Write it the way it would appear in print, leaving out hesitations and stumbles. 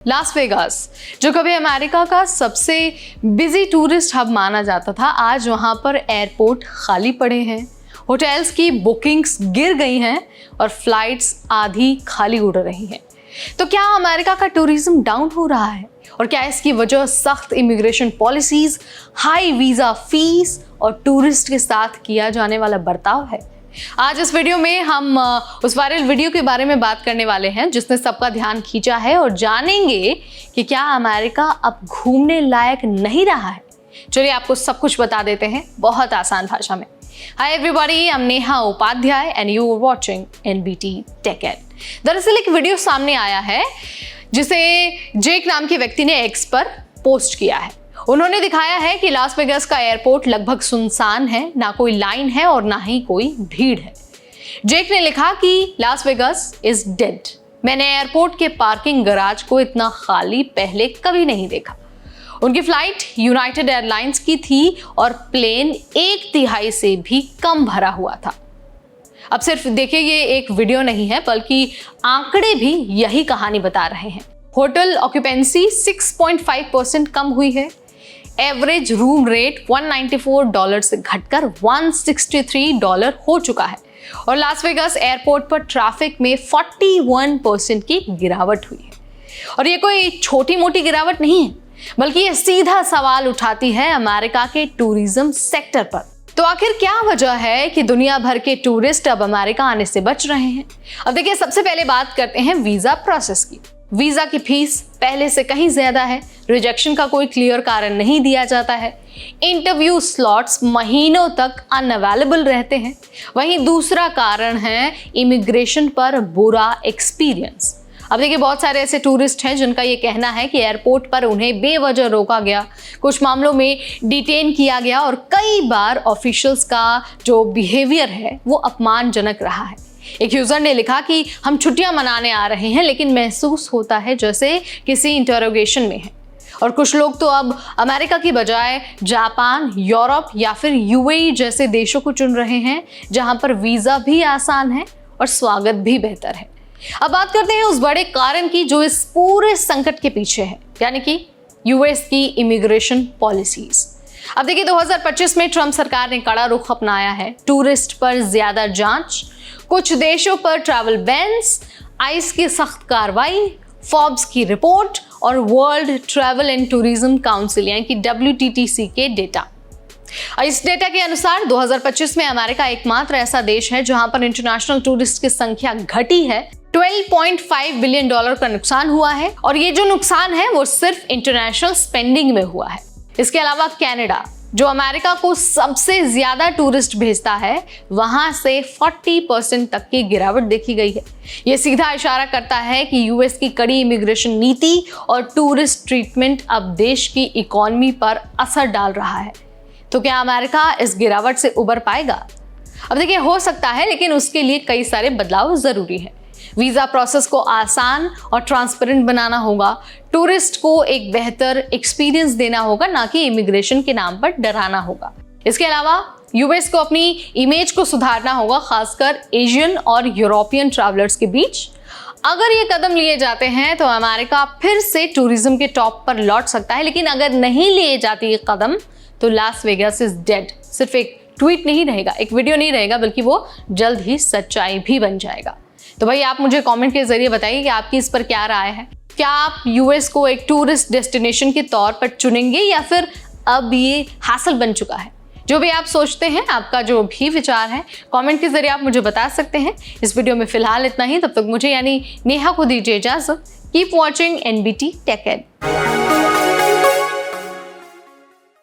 Las Vegas, जो कभी America का सबसे बिजी टूरिस्ट हब माना जाता था, आज वहां पर एयरपोर्ट खाली पड़े हैं, होटल्स की बुकिंग्स गिर गई हैं और फ्लाइट्स आधी खाली उड़ रही हैं। तो क्या अमेरिका का टूरिज्म डाउन हो रहा है और क्या इसकी वजह सख्त immigration policies, high visa fees और टूरिस्ट के साथ किया जाने वाला बर्ताव है? आज इस वीडियो में हम उस वायरल वीडियो के बारे में बात करने वाले हैं जिसने सबका ध्यान खींचा है और जानेंगे कि क्या अमेरिका अब घूमने लायक नहीं रहा है। चलिए आपको सब कुछ बता देते हैं बहुत आसान भाषा में। Hi everybody, I am Neha Upadhyay and you are watching NBT tech ed. दरअसल एक वीडियो सामने आया है जिसे जेक नाम के व्यक्ति ने एक्स पर पोस्ट किया है। उन्होंने दिखाया है कि लास वेगास का एयरपोर्ट लगभग सुनसान है, ना कोई लाइन है और ना ही कोई भीड़ है। जेक ने लिखा कि लास वेगास इज डेड। मैंने एयरपोर्ट के पार्किंग गराज को इतना खाली पहले कभी नहीं देखा। उनकी फ्लाइट यूनाइटेड एयरलाइंस की थी और प्लेन 1/3 से भी कम भरा हुआ था। अब सिर्फ देखिए, ये एक वीडियो नहीं है बल्कि आंकड़े भी यही कहानी बता रहे हैं। होटल ऑक्यूपेंसी 6.5% कम हुई है। एवरेज रूम रेट $194 से घटकर $163 हो चुका है और लास वेगास एयरपोर्ट पर ट्रैफिक में 41% की गिरावट हुई है। और ये कोई छोटी मोटी गिरावट नहीं है, बल्कि ये सीधा सवाल उठाती है अमेरिका के टूरिज्म सेक्टर पर। तो आखिर क्या वजह है कि दुनिया भर के टूरिस्ट अब अमेरिका आने से बच रहे हैं? अब देखिए, सबसे पहले बात करते हैं वीजा प्रोसेस की। वीजा की फीस पहले से कहीं ज्यादा है, रिजेक्शन का कोई क्लियर कारण नहीं दिया जाता है, इंटरव्यू स्लॉट्स महीनों तक अनअवेलेबल रहते हैं। वहीं दूसरा कारण है इमिग्रेशन पर बुरा एक्सपीरियंस। अब देखिए, बहुत सारे ऐसे टूरिस्ट हैं जिनका ये कहना है कि एयरपोर्ट पर उन्हें बेवजह रोका गया, कुछ मामलों में डिटेन किया गया और कई बार ऑफिशियल्स का जो बिहेवियर है वो अपमानजनक रहा है। एक यूजर ने लिखा कि हम छुट्टियां मनाने आ रहे हैं लेकिन महसूस होता है जैसे किसी इंटरोगेशन में है। और कुछ लोग तो अब अमेरिका की बजाय जापान, यूरोप या फिर यूएई जैसे देशों को चुन रहे हैं जहां पर वीजा भी आसान है और स्वागत भी बेहतर है। अब बात करते हैं उस बड़े कारण की जो इस पूरे संकट के पीछे है, यानी कि यूएस की इमिग्रेशन पॉलिसीज। अब देखिए, 2025 में ट्रंप सरकार ने कड़ा रुख अपनाया है। टूरिस्ट पर ज्यादा जांच, कुछ देशों पर ट्रैवल बैन्स, आइस की सख्त कार्रवाई, फोर्ब्स की रिपोर्ट और world travel and tourism council यानी कि WTTC के डेटा। इस डेटा के अनुसार 2025 में अमेरिका एकमात्र ऐसा देश है जहां पर इंटरनेशनल टूरिस्ट की संख्या घटी है। $12.5 बिलियन का नुकसान हुआ है और ये जो नुकसान है वो सिर्फ इंटरनेशनल स्पेंडिंग में हुआ है। इसके अलावा कनाडा, जो अमेरिका को सबसे ज्यादा टूरिस्ट भेजता है, वहां से 40% तक की गिरावट देखी गई है। यह सीधा इशारा करता है कि यूएस की कड़ी इमिग्रेशन नीति और टूरिस्ट ट्रीटमेंट अब देश की इकोनॉमी पर असर डाल रहा है। तो क्या अमेरिका इस गिरावट से उबर पाएगा? अब देखिए, हो सकता है, लेकिन उसके लिए कई सारे बदलाव जरूरी है। वीजा प्रोसेस को आसान और ट्रांसपेरेंट बनाना होगा, टूरिस्ट को एक बेहतर एक्सपीरियंस देना होगा, ना कि इमिग्रेशन के नाम पर डराना होगा। इसके अलावा यूएस को अपनी इमेज को सुधारना होगा, खासकर एशियन और यूरोपियन ट्रैवलर्स के बीच। अगर ये कदम लिए जाते हैं तो अमेरिका फिर से टूरिज्म के टॉप पर लौट सकता है, लेकिन अगर नहीं लिए जाते ये कदम तो लास वेगास इज डेड सिर्फ एक ट्वीट नहीं रहेगा, एक वीडियो नहीं रहेगा, बल्कि वो जल्द ही सच्चाई भी बन जाएगा। तो भाई, आप मुझे कमेंट के जरिए बताइए कि आपकी इस पर क्या राय है। क्या आप यूएस को एक टूरिस्ट डेस्टिनेशन के तौर पर चुनेंगे या फिर अब ये हैसल बन चुका है? जो भी आप सोचते हैं, आपका जो भी विचार है, कमेंट के जरिए आप मुझे बता सकते हैं। इस वीडियो में फिलहाल इतना ही। तब तक मुझे यानी नेहा को दीजिए इजाजत। Keep watching NBT tech add.